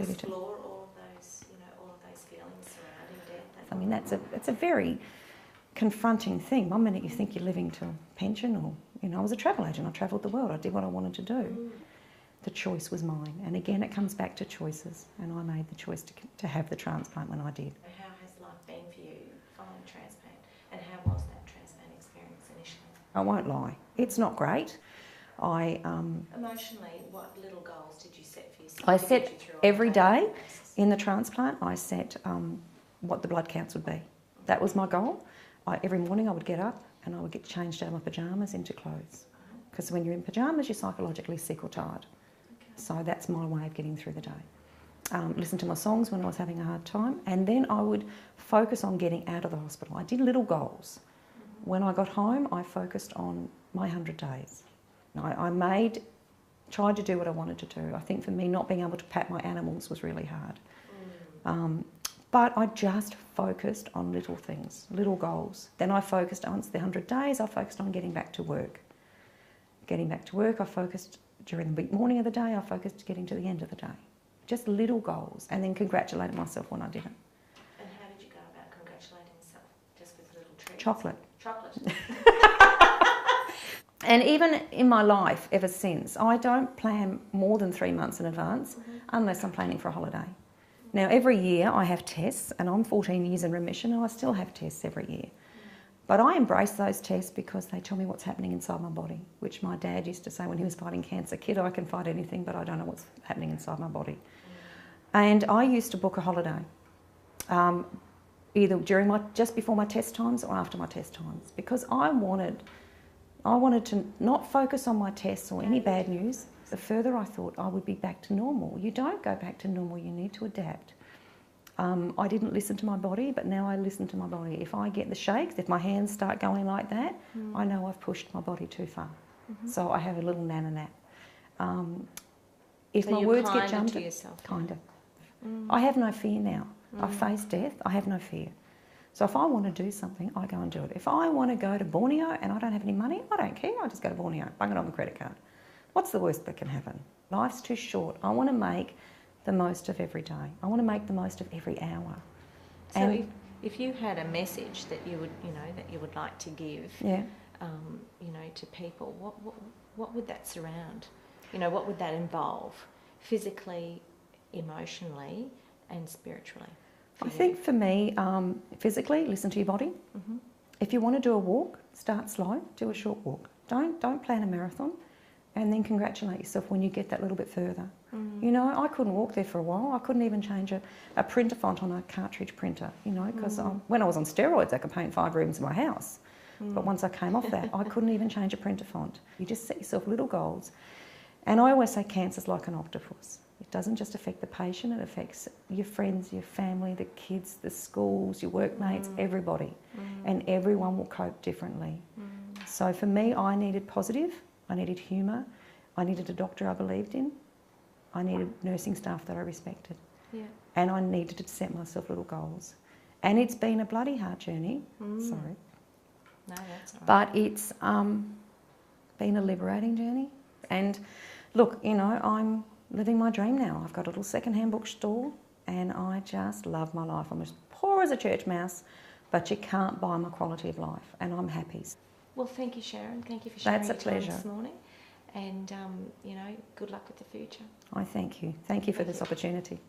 32. Explore all of those, all of those feelings surrounding death. I mean, it's a very confronting thing. One minute you think you're living to a pension, or I was a travel agent. I travelled the world. I did what I wanted to do. The choice was mine, and again, it comes back to choices. And I made the choice to have the transplant when I did. How has life been for you following transplant, and how was that transplant experience initially? I won't lie, it's not great. Emotionally, what little goals did you set for yourself? I set every day in the transplant. I set what the blood counts would be. That was my goal. Every morning I would get up and I would get changed out of my pyjamas into clothes. Because when you're in pyjamas, you're psychologically sick or tired. So that's my way of getting through the day. Listen to my songs when I was having a hard time, and then I would focus on getting out of the hospital. I did little goals. When I got home, I focused on my 100 days. I tried to do what I wanted to do. I think for me, not being able to pat my animals was really hard. But I just focused on little things, little goals. Then I focused on the 100 days, I focused on getting back to work. Getting back to work, I focused during the morning of the day, I focused getting to the end of the day. Just little goals, and then congratulated myself when I did it. And how did you go about congratulating yourself? Just with little treats? Chocolate. Chocolate. And even in my life ever since, I don't plan more than 3 months in advance unless I'm planning for a holiday. Now, every year I have tests, and I'm 14 years in remission, and I still have tests every year. But I embrace those tests because they tell me what's happening inside my body, which my dad used to say when he was fighting cancer. Kid, I can fight anything, but I don't know what's happening inside my body. And I used to book a holiday, either just before my test times or after my test times, because I wanted to not focus on my tests or any bad news. The further I thought I would be back to normal. You don't go back to normal, you need to adapt. I didn't listen to my body, but now I listen to my body. If I get the shakes, if my hands start going like that, I know I've pushed my body too far. So I have a little nana nap. If so my words get jumped, jumped, kind of. I have no fear now. I face death, I have no fear. So if I want to do something, I go and do it. If I want to go to Borneo and I don't have any money, I don't care. I just go to Borneo, bung it on the credit card. What's the worst that can happen? Life's too short. I want to make the most of every day. I want to make the most of every hour. So and if you had a message that you would like to give, to people, what would that surround? What would that involve, physically, emotionally, and spiritually? I think for me, physically, listen to your body. If you want to do a walk, start slow. Do a short walk. Don't plan a marathon. And then congratulate yourself when you get that little bit further. I couldn't walk there for a while. I couldn't even change a printer font on a cartridge printer, because when I was on steroids, I could paint 5 rooms in my house. But once I came off that, I couldn't even change a printer font. You just set yourself little goals. And I always say cancer's like an octopus. It doesn't just affect the patient, it affects your friends, your family, the kids, the schools, your workmates, everybody. And everyone will cope differently. So for me, I needed positive. I needed humour, I needed a doctor I believed in, I needed nursing staff that I respected. And I needed to set myself little goals. And it's been a bloody hard journey, sorry. No, that's all right. But it's been a liberating journey. And look, I'm living my dream now. I've got a little second-hand bookstore and I just love my life. I'm as poor as a church mouse, but you can't buy my quality of life, and I'm happy. Well, thank you, Sharon. Thank you for sharing your time this morning. And, good luck with the future. I thank you. Thank you for this opportunity.